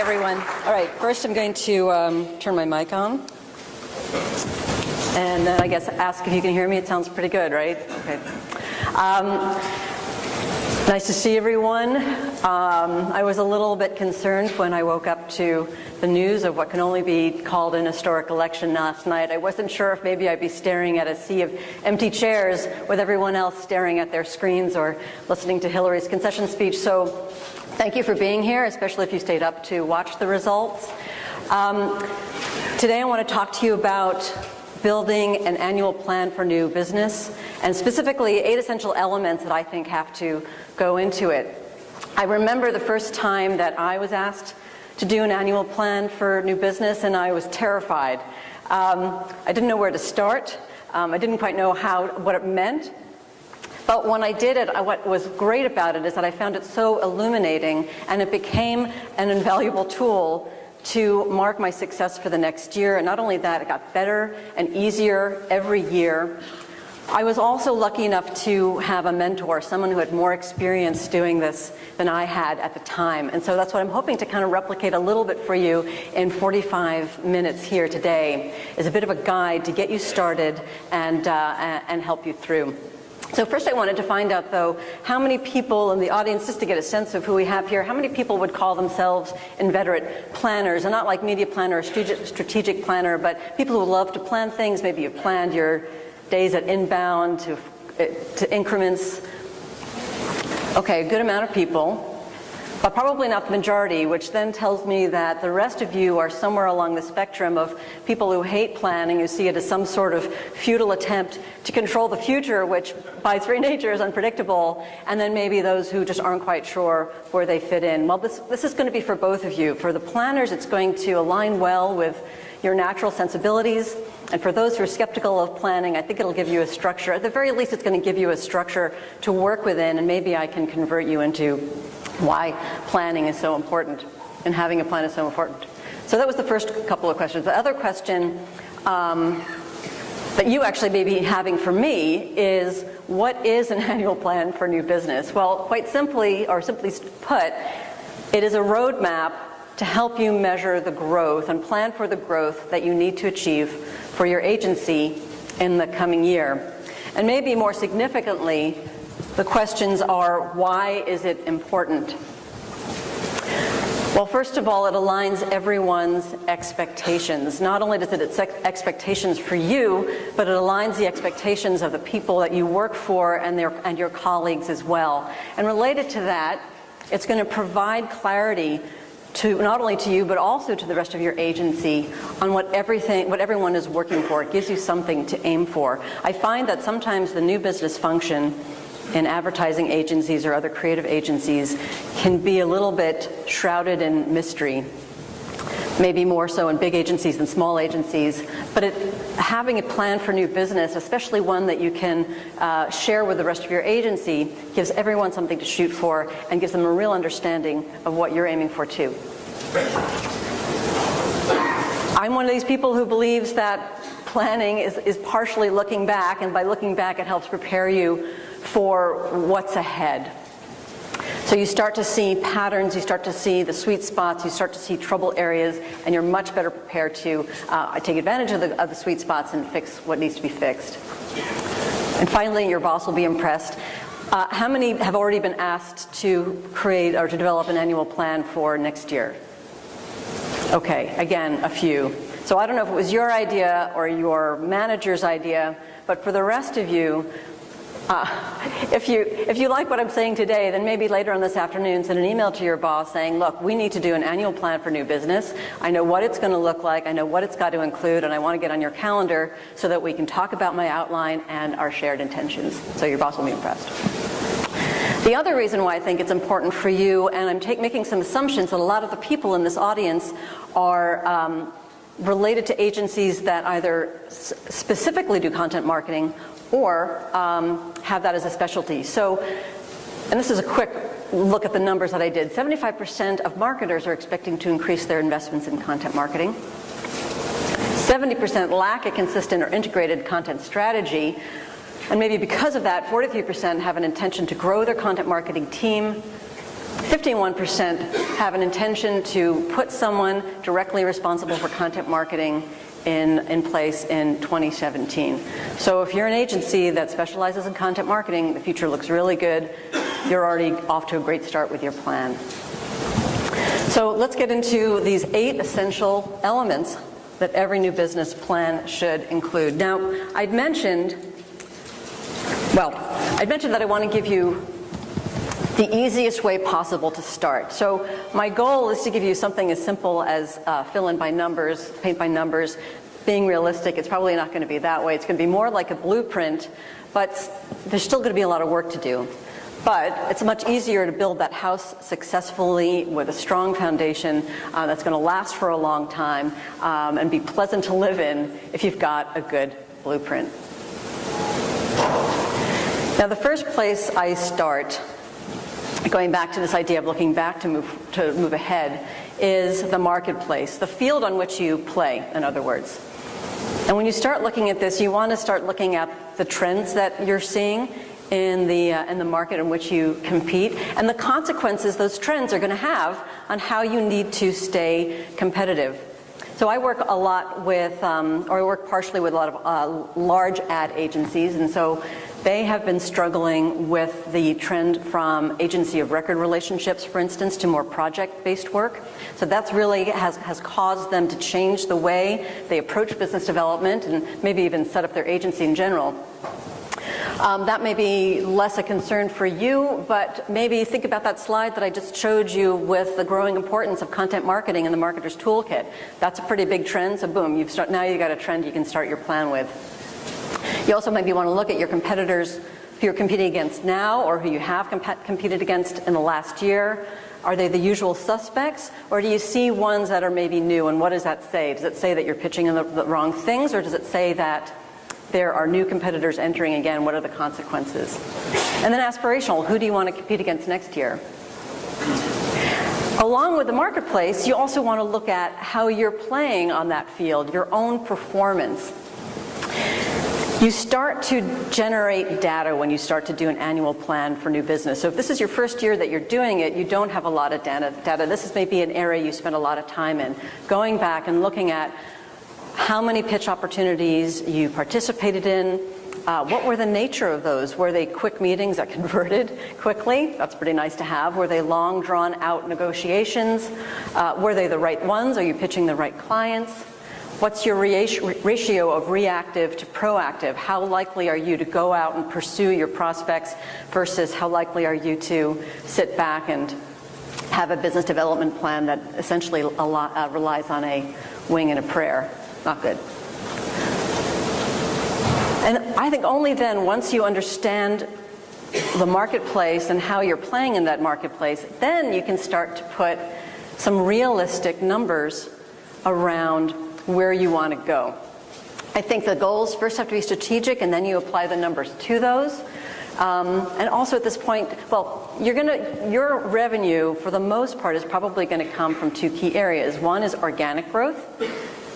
everyone. All right, first I'm going to turn my mic on. And then I guess ask if you can hear me. It sounds pretty good, right? Okay. Nice to see everyone. I was a little bit concerned when I woke up to the news of what can only be called an historic election last night. I wasn't sure if maybe I'd be staring at a sea of empty chairs with everyone else staring at their screens or listening to Hillary's concession speech. So thank you for being here, especially if you stayed up to watch the results. Today I want to talk to you about building an annual plan for new business, and specifically 8 essential elements that I think have to go into it. I remember the first time that I was asked to do an annual plan for new business, and I was terrified. I didn't know where to start. I didn't quite know what it meant. But when I did it, what was great about it is that I found it so illuminating, and it became an invaluable tool to mark my success for the next year. And not only that, it got better and easier every year. I was also lucky enough to have a mentor, someone who had more experience doing this than I had at the time. And so that's what I'm hoping to kind of replicate a little bit for you in 45 minutes here today, is a bit of a guide to get you started and help you through. So first I wanted to find out, though, how many people in the audience, just to get a sense of who we have here, how many people would call themselves inveterate planners, and not like media planner or strategic planner, but people who love to plan things. Maybe you planned your days at inbound to increments. Okay, a good amount of people, but probably not the majority, which then tells me that the rest of you are somewhere along the spectrum of people who hate planning, who see it as some sort of futile attempt to control the future, which by its very nature is unpredictable, and then maybe those who just aren't quite sure where they fit in. Well, this is going to be for both of you. For the planners, it's going to align well with your natural sensibilities, and for those who are skeptical of planning, I think it'll give you a structure. At the very least, it's going to give you a structure to work within, and maybe I can convert you into why planning is so important and having a plan is so important. So that was the first couple of questions. The other question that you actually may be having for me is, what is an annual plan for new business? Well, quite simply, or simply put, it is a roadmap to help you measure the growth and plan for the growth that you need to achieve for your agency in the coming year. And maybe more significantly, the questions are, why is it important? Well, first of all, it aligns everyone's expectations. Not only does it set expectations for you, but it aligns the expectations of the people that you work for and your colleagues as well. And related to that, it's going to provide clarity to not only to you, but also to the rest of your agency on what everyone is working for. It gives you something to aim for. I find that sometimes the new business function in advertising agencies or other creative agencies can be a little bit shrouded in mystery, maybe more so in big agencies than small agencies. But having a plan for new business, especially one that you can share with the rest of your agency, gives everyone something to shoot for and gives them a real understanding of what you're aiming for too. I'm one of these people who believes that planning is partially looking back, and by looking back it helps prepare you for what's ahead. So you start to see patterns, you start to see the sweet spots, you start to see trouble areas, and you're much better prepared to take advantage of the sweet spots and fix what needs to be fixed. And finally, your boss will be impressed. How many have already been asked to create or to develop an annual plan for next year? Okay, again, a few. So I don't know if it was your idea or your manager's idea, but for the rest of you, if you like what I'm saying today, then maybe later on this afternoon send an email to your boss saying, look, we need to do an annual plan for new business. I know what it's going to look like, I know what it's got to include, and I want to get on your calendar so that we can talk about my outline and our shared intentions. So your boss will be impressed. The other reason why I think it's important for you, and I'm making some assumptions that a lot of the people in this audience are related to agencies that either specifically do content marketing or have that as a specialty. So, and this is a quick look at the numbers that I did. 75% of marketers are expecting to increase their investments in content marketing. 70% lack a consistent or integrated content strategy. And maybe because of that, 43% have an intention to grow their content marketing team. 51% have an intention to put someone directly responsible for content marketing in place in 2017. So if you're an agency that specializes in content marketing, the future looks really good. You're already off to a great start with your plan. So let's get into these 8 essential elements that every new business plan should include. Now, I'd mentioned that I want to give you the easiest way possible to start. So my goal is to give you something as simple as fill in by numbers, paint by numbers. Being realistic, it's probably not going to be that way. It's going to be more like a blueprint, but there's still going to be a lot of work to do. But it's much easier to build that house successfully with a strong foundation that's going to last for a long time and be pleasant to live in if you've got a good blueprint. Now, the first place I start, going back to this idea of looking back to move ahead, is the marketplace, the field on which you play, in other words. And when you start looking at this, you want to start looking at the trends that you're seeing in the market in which you compete, and the consequences those trends are going to have on how you need to stay competitive. So I work a lot with, or I work partially with a lot of large ad agencies, and so they have been struggling with the trend from agency of record relationships, for instance, to more project-based work. So that's really has caused them to change the way they approach business development and maybe even set up their agency in general. That may be less a concern for you, but maybe think about that slide that I just showed you with the growing importance of content marketing in the marketer's toolkit. That's a pretty big trend, so boom, now you've got a trend you can start your plan with. You also maybe want to look at your competitors who you're competing against now or who you have competed against in the last year. Are they the usual suspects, or do you see ones that are maybe new, and what does that say? Does it say that you're pitching in the wrong things, or does it say that there are new competitors entering again? What are the consequences? And then aspirational, who do you want to compete against next year? Along with the marketplace, you also want to look at how you're playing on that field, your own performance. You start to generate data when you start to do an annual plan for new business. So if this is your first year that you're doing it, you don't have a lot of data. This is maybe an area you spend a lot of time in. Going back and looking at how many pitch opportunities you participated in, what were the nature of those? Were they quick meetings that converted quickly? That's pretty nice to have. Were they long, drawn-out negotiations? Were they the right ones? Are you pitching the right clients? What's your ratio of reactive to proactive? How likely are you to go out and pursue your prospects versus how likely are you to sit back and have a business development plan that essentially relies on a wing and a prayer? Not good. And I think only then, once you understand the marketplace and how you're playing in that marketplace, then you can start to put some realistic numbers around where you want to go. I think the goals first have to be strategic, and then you apply the numbers to those. And also at this point, well, your revenue for the most part is probably going to come from 2 key areas. One is organic growth,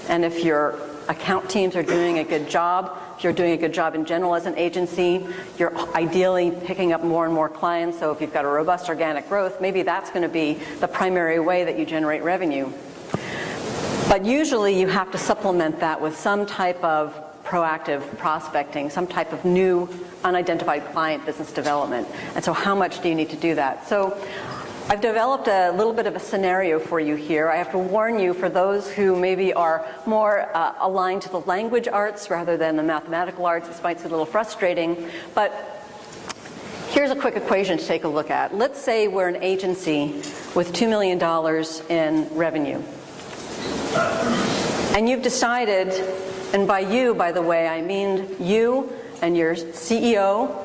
and if your account teams are doing a good job, if you're doing a good job in general as an agency, you're ideally picking up more and more clients. So if you've got a robust organic growth, maybe that's going to be the primary way that you generate revenue. But usually you have to supplement that with some type of proactive prospecting, some type of new unidentified client business development. And so how much do you need to do that? So I've developed a little bit of a scenario for you here. I have to warn you, for those who maybe are more aligned to the language arts rather than the mathematical arts, this might seem a little frustrating, but here's a quick equation to take a look at. Let's say we're an agency with $2 million in revenue. And you've decided, and by you, by the way, I mean you and your CEO,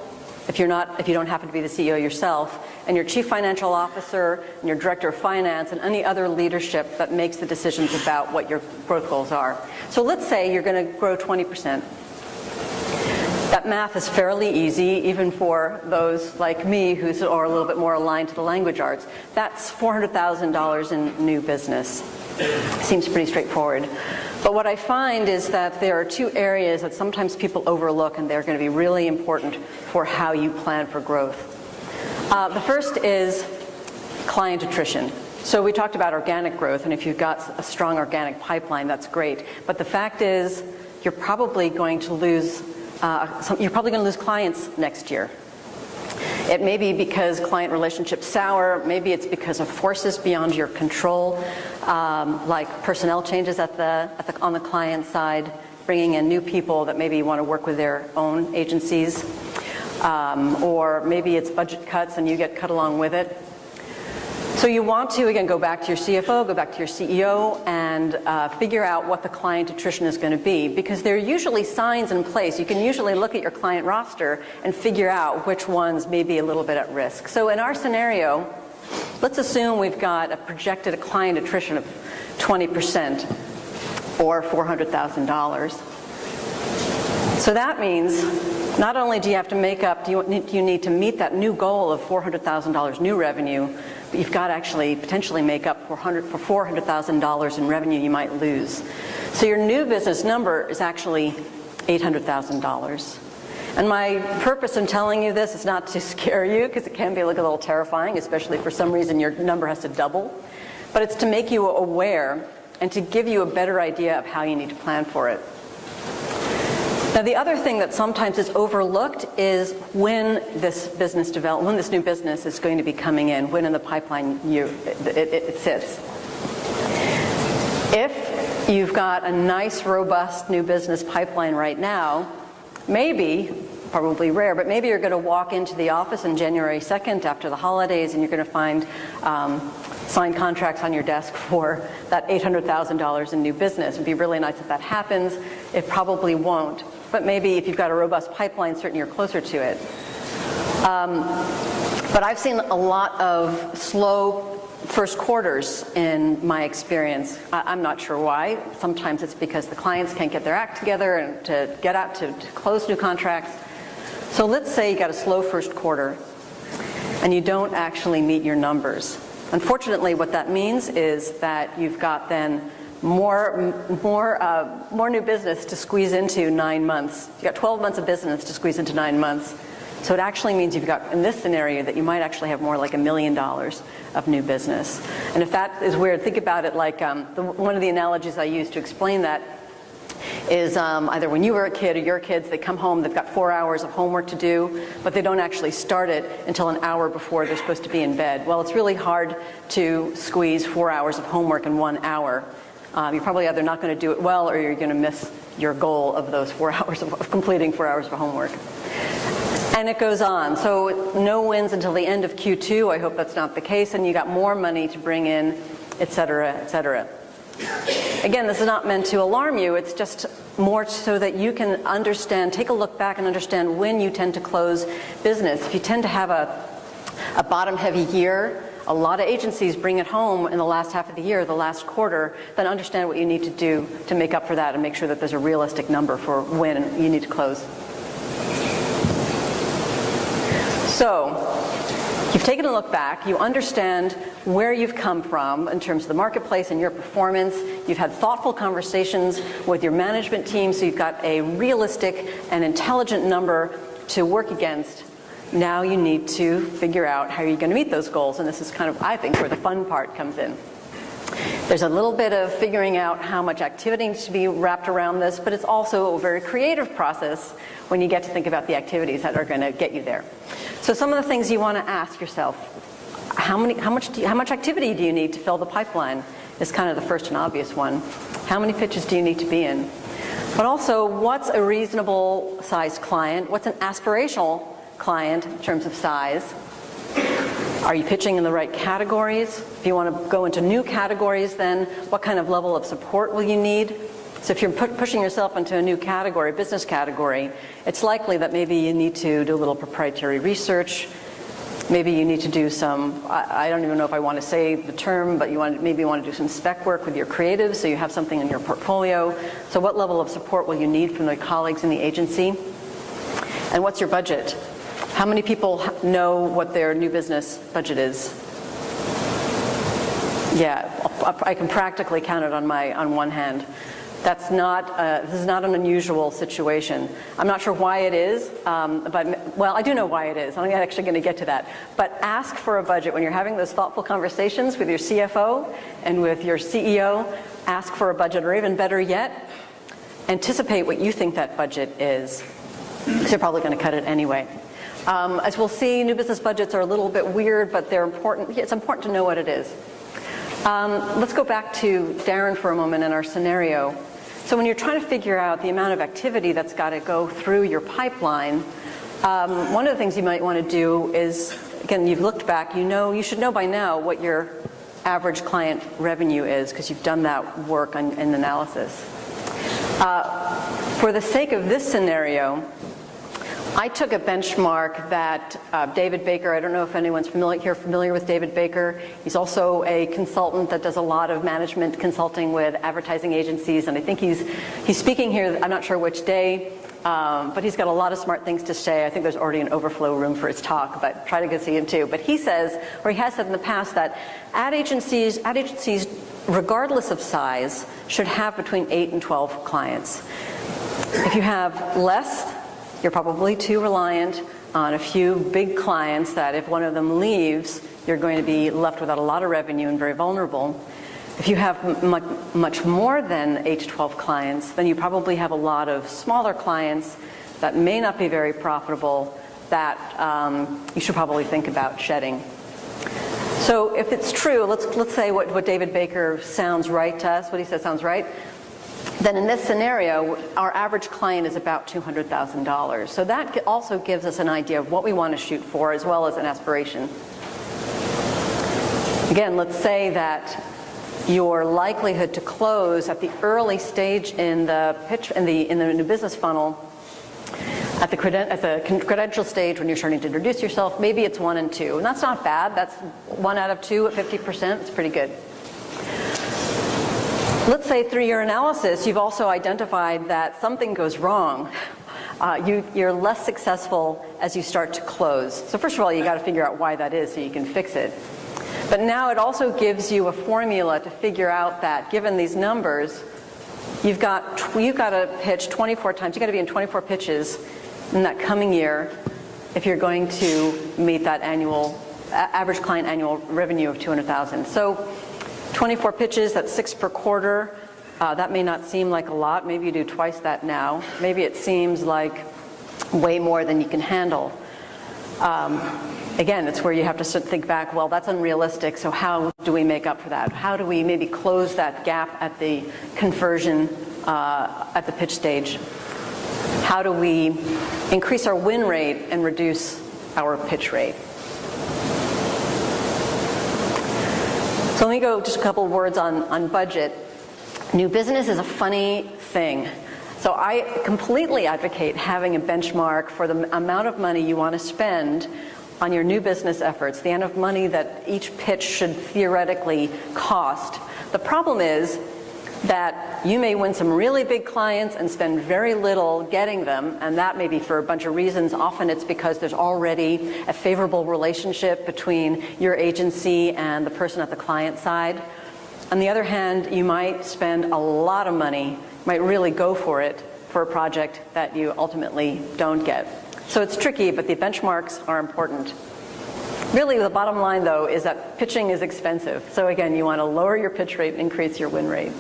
if you don't happen to be the CEO yourself, and your chief financial officer, and your director of finance, and any other leadership that makes the decisions about what your growth goals are. So let's say you're going to grow 20%. That math is fairly easy, even for those like me who are a little bit more aligned to the language arts. That's $400,000 in new business. Seems pretty straightforward. But what I find is that there are 2 areas that sometimes people overlook, and they're going to be really important for how you plan for growth. The first is client attrition. So we talked about organic growth, and if you've got a strong organic pipeline, that's great. But the fact is, you're probably going to lose clients next year. It may be because client relationships sour. Maybe it's because of forces beyond your control, like personnel changes on the client side, bringing in new people that maybe want to work with their own agencies, or maybe it's budget cuts and you get cut along with it. So you want to, again, go back to your CFO, go back to your CEO, and figure out what the client attrition is going to be, because there are usually signs in place. You can usually look at your client roster and figure out which ones may be a little bit at risk. So in our scenario, let's assume we've got a projected client attrition of 20% or $400,000. So that means not only do you have to make up, do you need to meet that new goal of $400,000 new revenue, but you've got to actually potentially make up for $400,000 in revenue you might lose. So your new business number is actually $800,000. And my purpose in telling you this is not to scare you, because it can be a little terrifying, especially if for some reason your number has to double, but it's to make you aware and to give you a better idea of how you need to plan for it. Now, the other thing that sometimes is overlooked is when this new business is going to be coming in, when in the pipeline it sits. If you've got a nice, robust new business pipeline right now, maybe, probably rare, but maybe you're going to walk into the office on January 2nd after the holidays and you're going to find signed contracts on your desk for that $800,000 in new business. It'd be really nice if that happens. It probably won't. But maybe if you've got a robust pipeline, certainly you're closer to it. But I've seen a lot of slow first quarters in my experience. I'm not sure why. Sometimes it's because the clients can't get their act together and to get out to close new contracts. So let's say you got a slow first quarter and you don't actually meet your numbers. Unfortunately, what that means is that you've got then more new business to squeeze into 9 months. You've got 12 months of business to squeeze into 9 months. So it actually means you've got, in this scenario, that you might actually have more like $1 million of new business. And if that is weird, think about it like one of the analogies I use to explain that is either when you were a kid or your kids, they come home, they've got 4 hours of homework to do, but they don't actually start it until an hour before they're supposed to be in bed. Well, it's really hard to squeeze 4 hours of homework in 1 hour. You're probably either not going to do it well or you're going to miss your goal of those 4 hours of completing 4 hours of homework. And it goes on. So no wins until the end of Q2. I hope that's not the case. And you got more money to bring in, et cetera, et cetera. Again, this is not meant to alarm you. It's just more so that you can understand, take a look back and understand when you tend to close business. If you tend to have a bottom-heavy year, a lot of agencies bring it home in the last half of the year, the last quarter, then understand what you need to do to make up for that and make sure that there's a realistic number for when you need to close. So, you've taken a look back, you understand where you've come from in terms of the marketplace and your performance, you've had thoughtful conversations with your management team, so you've got a realistic and intelligent number to work against. Now you need to figure out how you're going to meet those goals, and this is kind of, I think, where the fun part comes in. There's a little bit of figuring out how much activity needs to be wrapped around this, but it's also a very creative process when you get to think about the activities that are going to get you there. So some of the things you want to ask yourself, how much activity do you need to fill the pipeline is kind of the first and obvious one. How many pitches do you need to be in? But also, what's a reasonable sized client? What's an aspirational client in terms of size? Are you pitching in the right categories? If you want to go into new categories, then what kind of level of support will you need? So if you're pushing yourself into a new category, business category, it's likely that maybe you need to do a little proprietary research. Maybe you need to do some, I don't even know if I want to say the term, but maybe you want to do some spec work with your creatives so you have something in your portfolio. So what level of support will you need from the colleagues in the agency? And what's your budget? How many people know what their new business budget is? Yeah, I can practically count it on one hand. This is not an unusual situation. I'm not sure why it is, well, I do know why it is. I'm actually going to get to that. But ask for a budget. When you're having those thoughtful conversations with your CFO and with your CEO, ask for a budget, or even better yet, anticipate what you think that budget is, because you're probably going to cut it anyway. As we'll see, new business budgets are a little bit weird, but they're important. It's important to know what it is. Let's go back to Darren for a moment in our scenario. So when you're trying to figure out the amount of activity that's got to go through your pipeline, one of the things you might want to do is, again, you've looked back, you should know by now what your average client revenue is, because you've done that work in analysis. For the sake of this scenario, I took a benchmark that David Baker, I don't know if anyone's familiar with David Baker. He's also a consultant that does a lot of management consulting with advertising agencies, and I think he's speaking here, I'm not sure which day, but he's got a lot of smart things to say. I think there's already an overflow room for his talk, but try to go see him too. But he says, or he has said in the past, that ad agencies, regardless of size, should have between 8 and 12 clients. If you have less, you're probably too reliant on a few big clients that if one of them leaves, you're going to be left without a lot of revenue and very vulnerable. If you have much more than 8 to 12 clients, then you probably have a lot of smaller clients that may not be very profitable that you should probably think about shedding. So if it's true, let's say what David Baker sounds right to us, what he says sounds right, then in this scenario, our average client is about $200,000. So that also gives us an idea of what we want to shoot for, as well as an aspiration. Again, let's say that your likelihood to close at the early stage in the pitch, in the new business funnel, at the credential stage when you're starting to introduce yourself, maybe it's 1 and 2. And that's not bad. That's 1 out of 2 at 50%. It's pretty good. Let's say through your analysis, you've also identified that something goes wrong. You're less successful as you start to close. So first of all, you got to figure out why that is so you can fix it. But now it also gives you a formula to figure out that given these numbers, you've got to pitch 24 times. You've got to be in 24 pitches in that coming year if you're going to meet that average client annual revenue of $200,000. So 24 pitches, that's 6 per quarter. That may not seem like a lot. Maybe you do twice that now. Maybe it seems like way more than you can handle. Again, it's where you have to think back, well, that's unrealistic, so how do we make up for that? How do we maybe close that gap at the conversion at the pitch stage? How do we increase our win rate and reduce our pitch rate? So let me go just a couple of words on budget. New business is a funny thing. So I completely advocate having a benchmark for the amount of money you want to spend on your new business efforts, the amount of money that each pitch should theoretically cost. The problem is that you may win some really big clients and spend very little getting them, and that may be for a bunch of reasons. Often it's because there's already a favorable relationship between your agency and the person at the client side. On the other hand, you might spend a lot of money, might really go for it for a project that you ultimately don't get. So it's tricky, but the benchmarks are important. Really, the bottom line, though, is that pitching is expensive. So again, you want to lower your pitch rate and increase your win rate.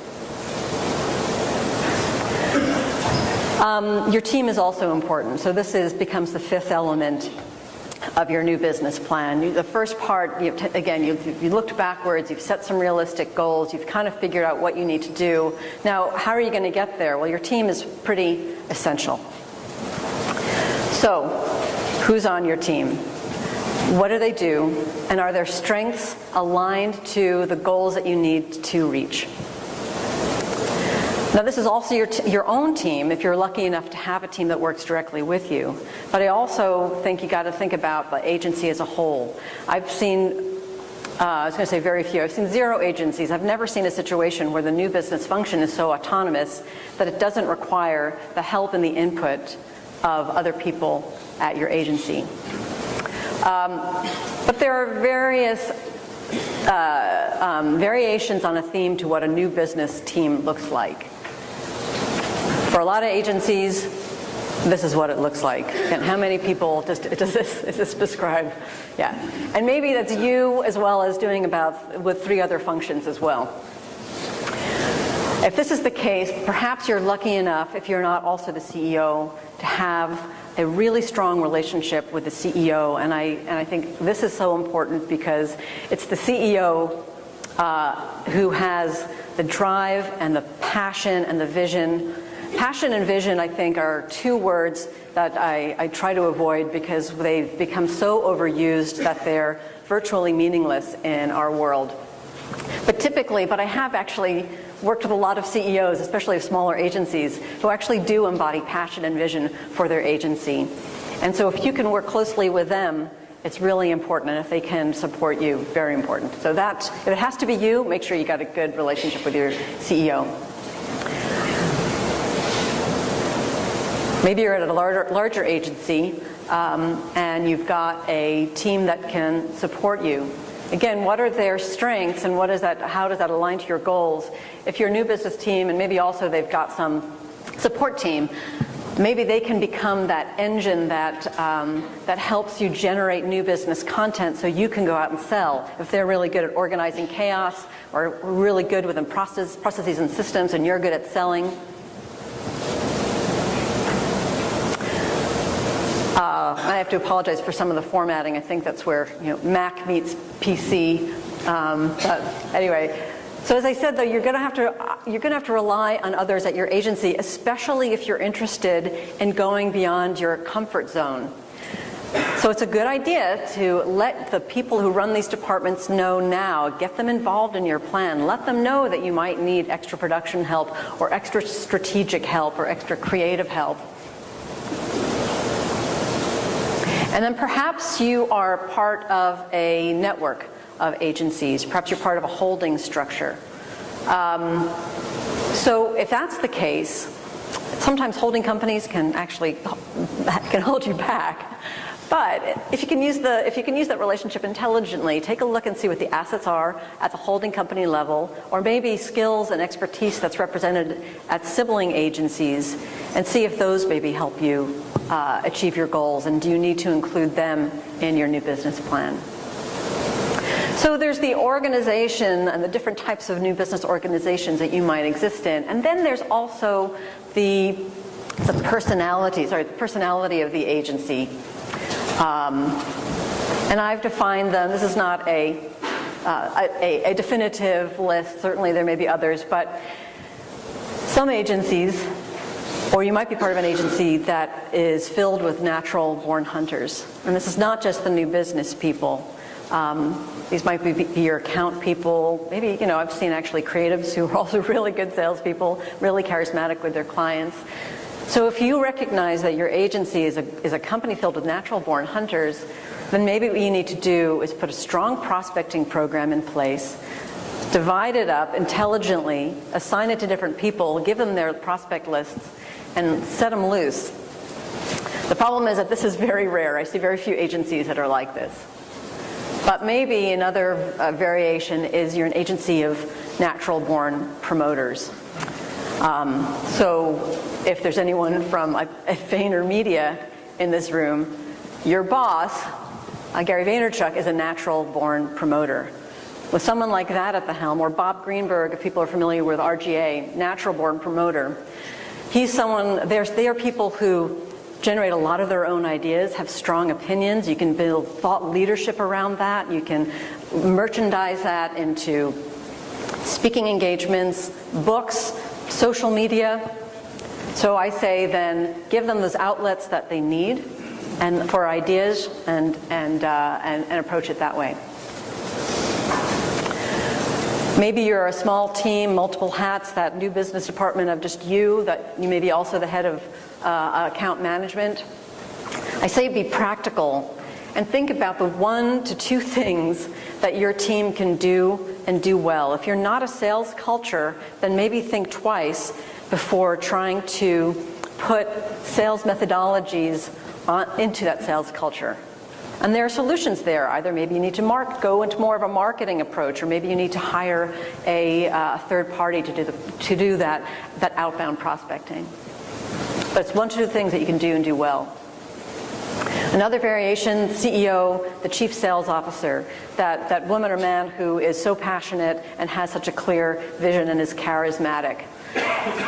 Your team is also important. So this becomes the 5th element of your new business plan. The first part, you've looked backwards, you've set some realistic goals, you've kind of figured out what you need to do. Now, how are you going to get there? Well, your team is pretty essential. So, who's on your team? What do they do? And are their strengths aligned to the goals that you need to reach? Now, this is also your own team, if you're lucky enough to have a team that works directly with you. But I also think you got to think about the agency as a whole. I've seen, I was going to say very few, I've seen 0 agencies. I've never seen a situation where the new business function is so autonomous that it doesn't require the help and the input of other people at your agency. But there are various variations on a theme to what a new business team looks like. For a lot of agencies, this is what it looks like. And how many people is this prescribed? Yeah. And maybe that's you as well as doing with 3 other functions as well. If this is the case, perhaps you're lucky enough, if you're not also the CEO, to have a really strong relationship with the CEO. And I think this is so important because it's the CEO who has the drive and the passion and the vision. Passion and vision, I think, are 2 words that I try to avoid because they've become so overused that they're virtually meaningless in our world. But I have actually worked with a lot of CEOs, especially of smaller agencies, who actually do embody passion and vision for their agency. And so if you can work closely with them, it's really important, and if they can support you, very important. So if it has to be you, make sure you got a good relationship with your CEO. Maybe you're at a larger agency and you've got a team that can support you. Again, what are their strengths and how does that align to your goals? If you're a new business team and maybe also they've got some support team, maybe they can become that engine that helps you generate new business content so you can go out and sell. If they're really good at organizing chaos or really good within processes and systems and you're good at selling. I have to apologize for some of the formatting. I think that's where Mac meets PC. But anyway, so as I said, though, you're going to have to rely on others at your agency, especially if you're interested in going beyond your comfort zone. So it's a good idea to let the people who run these departments know now. Get them involved in your plan. Let them know that you might need extra production help or extra strategic help or extra creative help. And then perhaps you are part of a network of agencies. Perhaps you're part of a holding structure. So if that's the case, sometimes holding companies can hold you back. But if you can use that relationship intelligently, take a look and see what the assets are at the holding company level, or maybe skills and expertise that's represented at sibling agencies, and see if those maybe help you achieve your goals, and do you need to include them in your new business plan. So there's the organization and the different types of new business organizations that you might exist in, and then there's also the personality of the agency. And I've defined them. This is not a definitive list. Certainly there may be others, but some agencies, or you might be part of an agency that is filled with natural-born hunters. And this is not just the new business people. These might be your account people. Maybe, I've seen actually creatives who are also really good salespeople, really charismatic with their clients. So if you recognize that your agency is a company filled with natural-born hunters, then maybe what you need to do is put a strong prospecting program in place, divide it up intelligently, assign it to different people, give them their prospect lists, and set them loose. The problem is that this is very rare. I see very few agencies that are like this. But maybe another variation is you're an agency of natural-born promoters. So if there's anyone from VaynerMedia in this room, your boss, Gary Vaynerchuk, is a natural-born promoter. With someone like that at the helm, or Bob Greenberg, if people are familiar with RGA, natural-born promoter, he's someone, they are people who generate a lot of their own ideas, have strong opinions. You can build thought leadership around that. You can merchandise that into speaking engagements, books, social media. So I say then give them those outlets that they need and for ideas and approach it that way. Maybe you're a small team, multiple hats, that new business department of just you, that you may be also the head of account management. I say be practical and think about the 1 to 2 things that your team can do and do well. If you're not a sales culture, then maybe think twice before trying to put sales methodologies into that sales culture. And there are solutions there. Either maybe you need to go into more of a marketing approach, or maybe you need to hire a third party to do that outbound prospecting. But it's 1 to 2 things that you can do and do well. Another variation, CEO, the chief sales officer, that woman or man who is so passionate and has such a clear vision and is charismatic.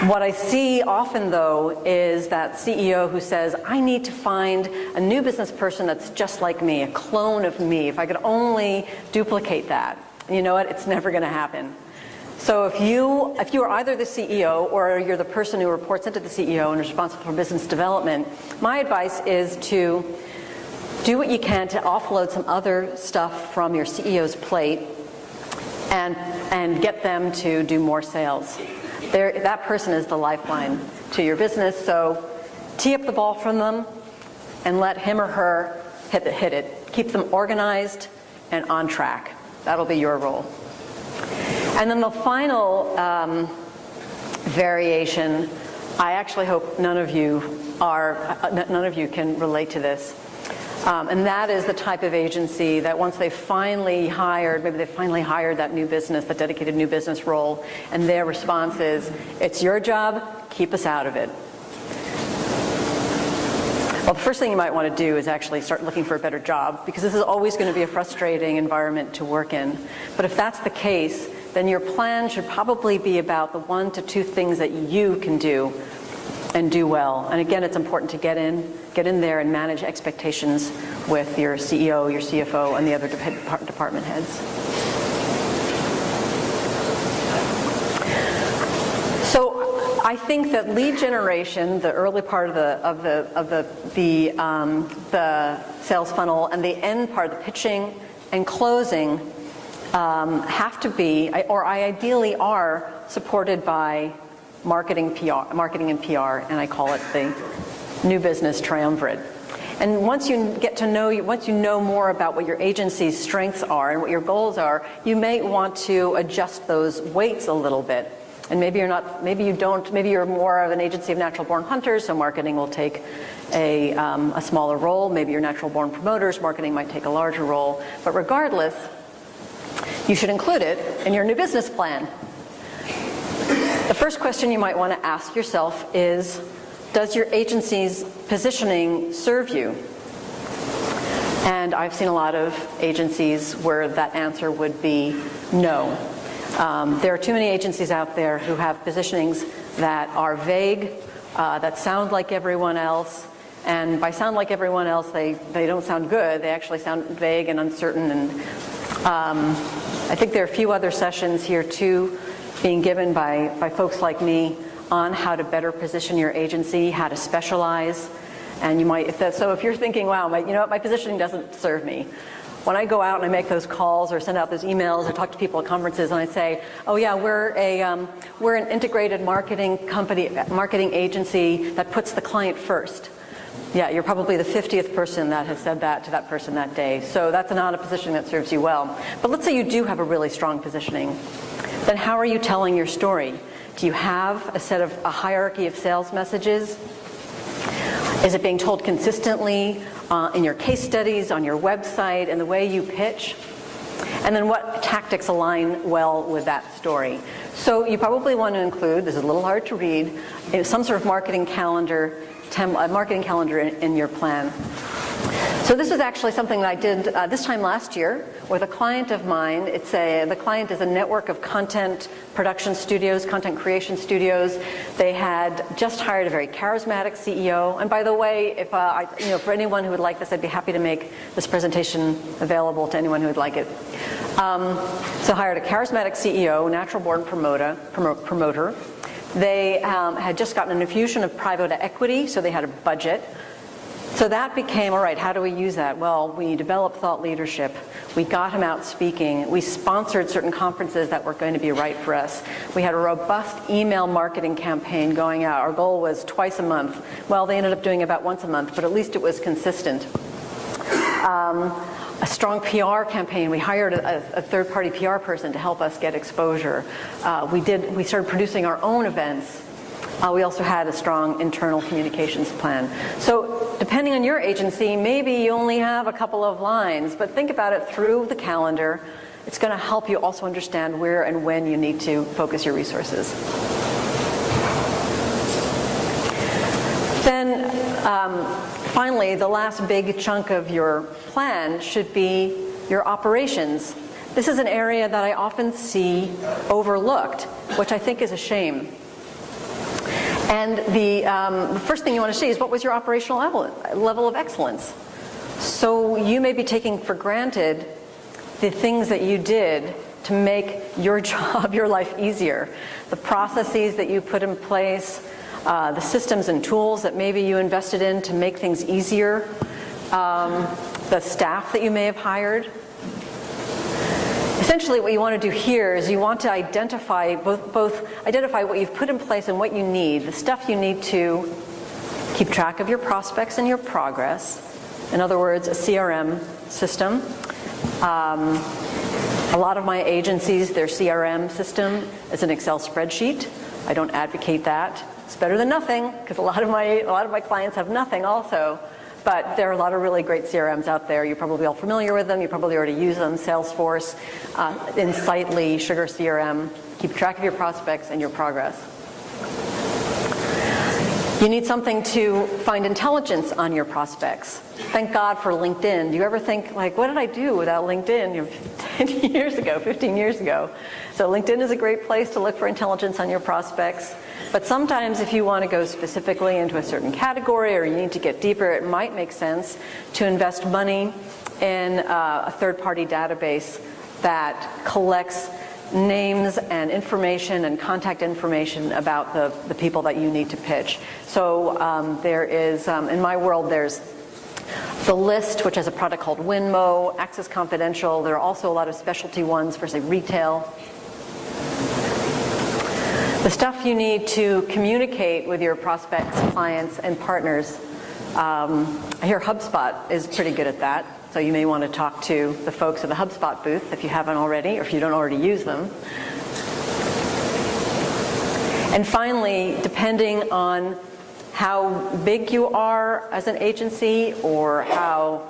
What I see often, though, is that CEO who says, I need to find a new business person that's just like me, a clone of me. If I could only duplicate that. And you know what? It's never going to happen. So if you are either the CEO or you're the person who reports into the CEO and is responsible for business development, my advice is to do what you can to offload some other stuff from your CEO's plate and get them to do more sales. That person is the lifeline to your business, so tee up the ball from them and let him or her hit it. Keep them organized and on track. That'll be your role. And then the final variation, I actually hope none of you can relate to this. And that is the type of agency that once they finally hired, maybe they finally hired that new business, that dedicated new business role, and their response is, it's your job, keep us out of it. Well, the first thing you might want to do is actually start looking for a better job, because this is always going to be a frustrating environment to work in. But if that's the case, then your plan should probably be about the 1 to 2 things that you can do and do well. And again, it's important to get in there and manage expectations with your CEO, your CFO, and the other department heads. So I think that lead generation, the early part of the sales funnel, and the end part, the pitching and closing, have to be, or ideally are, supported by marketing and PR, and I call it the new business triumvirate. And once you know more about what your agency's strengths are and what your goals are, you may want to adjust those weights a little bit. And maybe you're more of an agency of natural born hunters, so marketing will take a smaller role. Maybe you're natural born promoters, marketing might take a larger role. But regardless, you should include it in your new business plan. The first question you might want to ask yourself is, does your agency's positioning serve you? And I've seen a lot of agencies where that answer would be no. There are too many agencies out there who have positionings that are vague, that sound like everyone else, and by sound like everyone else, they don't sound good. They actually sound vague and uncertain. And I think there are a few other sessions here too being given by folks like me on how to better position your agency, how to specialize. And you might, if you're thinking, wow, my positioning doesn't serve me. When I go out and I make those calls or send out those emails or talk to people at conferences and I say, oh yeah, we're an integrated marketing agency that puts the client first. Yeah, you're probably the 50th person that has said that to that person that day. So that's not a positioning that serves you well. But let's say you do have a really strong positioning. Then how are you telling your story? Do you have a hierarchy of sales messages? Is it being told consistently in your case studies, on your website, in the way you pitch? And then what tactics align well with that story? So you probably want to include, this is a little hard to read, some sort of marketing calendar in your plan. So this is actually something that I did this time last year with a client of mine. The client is a network of content production studios, content creation studios. They had just hired a very charismatic CEO. And by the way, for anyone who would like this, I'd be happy to make this presentation available to anyone who would like it. So hired a charismatic CEO, natural born promoter. They had just gotten an infusion of private equity, so they had a budget. So that became, all right, how do we use that? Well, we developed thought leadership. We got him out speaking. We sponsored certain conferences that were going to be right for us. We had a robust email marketing campaign going out. Our goal was twice a month. Well, they ended up doing about once a month, but at least it was consistent. A strong PR campaign. We hired a third-party PR person to help us get exposure. We started producing our own events. We also had a strong internal communications plan. So depending on your agency, maybe you only have a couple of lines, but think about it through the calendar. It's going to help you also understand where and when you need to focus your resources. Then finally, the last big chunk of your plan should be your operations. This is an area that I often see overlooked, which I think is a shame. And the first thing you want to see is, what was your operational level of excellence? So you may be taking for granted the things that you did to make your job, your life easier. The processes that you put in place, the systems and tools that maybe you invested in to make things easier, the staff that you may have hired. Essentially what you want to do here is you want to identify both identify what you've put in place and what you need, the stuff you need to keep track of your prospects and your progress. In other words, a CRM system. A lot of my agencies, their CRM system is an Excel spreadsheet. I don't advocate that. It's better than nothing, because a lot of my clients have nothing also. But there are a lot of really great CRMs out there. You're probably all familiar with them. You probably already use them. Salesforce, Insightly, Sugar CRM. Keep track of your prospects and your progress. You need something to find intelligence on your prospects. Thank God for LinkedIn. Do you ever think, like, what did I do without LinkedIn 10 years ago, 15 years ago? So LinkedIn is a great place to look for intelligence on your prospects. But sometimes if you want to go specifically into a certain category or you need to get deeper, it might make sense to invest money in a third-party database that collects names and information and contact information about the people that you need to pitch. So there is, in my world, there's The List, which has a product called Winmo, Access Confidential. There are also a lot of specialty ones for, say, retail. The stuff you need to communicate with your prospects, clients, and partners. I hear HubSpot is pretty good at that. So you may want to talk to the folks at the HubSpot booth if you haven't already, or if you don't already use them. And finally, depending on how big you are as an agency or how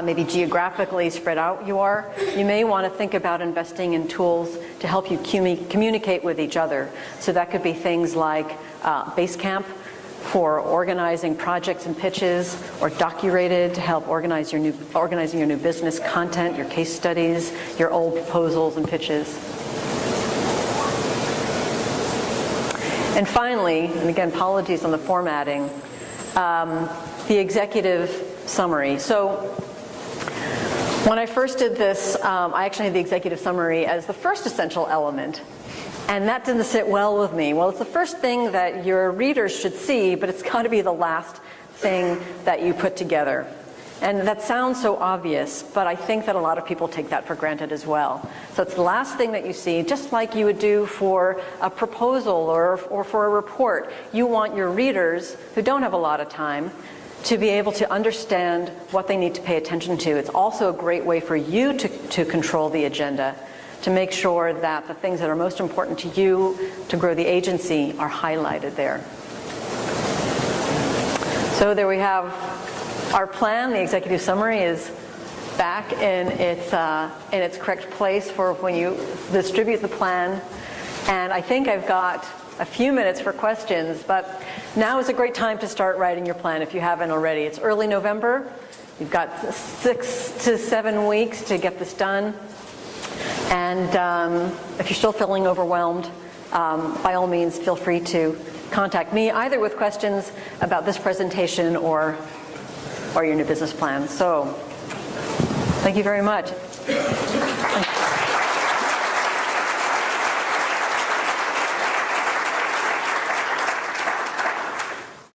maybe geographically spread out you are, you may want to think about investing in tools to help you communicate with each other. So that could be things like Basecamp for organizing projects and pitches, or Docurated to help organizing your new business content, your case studies, your old proposals and pitches. And finally, and again, apologies on the formatting, the executive summary. So when I first did this, I actually had the executive summary as the first essential element. And that didn't sit well with me. Well, it's the first thing that your readers should see, but it's got to be the last thing that you put together. And that sounds so obvious, but I think that a lot of people take that for granted as well. So it's the last thing that you see, just like you would do for a proposal or for a report. You want your readers, who don't have a lot of time, to be able to understand what they need to pay attention to. It's also a great way for you to control the agenda, to make sure that the things that are most important to you to grow the agency are highlighted there. So there we have our plan. The executive summary is back in its correct place for when you distribute the plan. And I think I've got a few minutes for questions, but now is a great time to start writing your plan if you haven't already. It's early November. You've got 6 to 7 weeks to get this done. And if you're still feeling overwhelmed, by all means, feel free to contact me, either with questions about this presentation or your new business plan. So, thank you very much.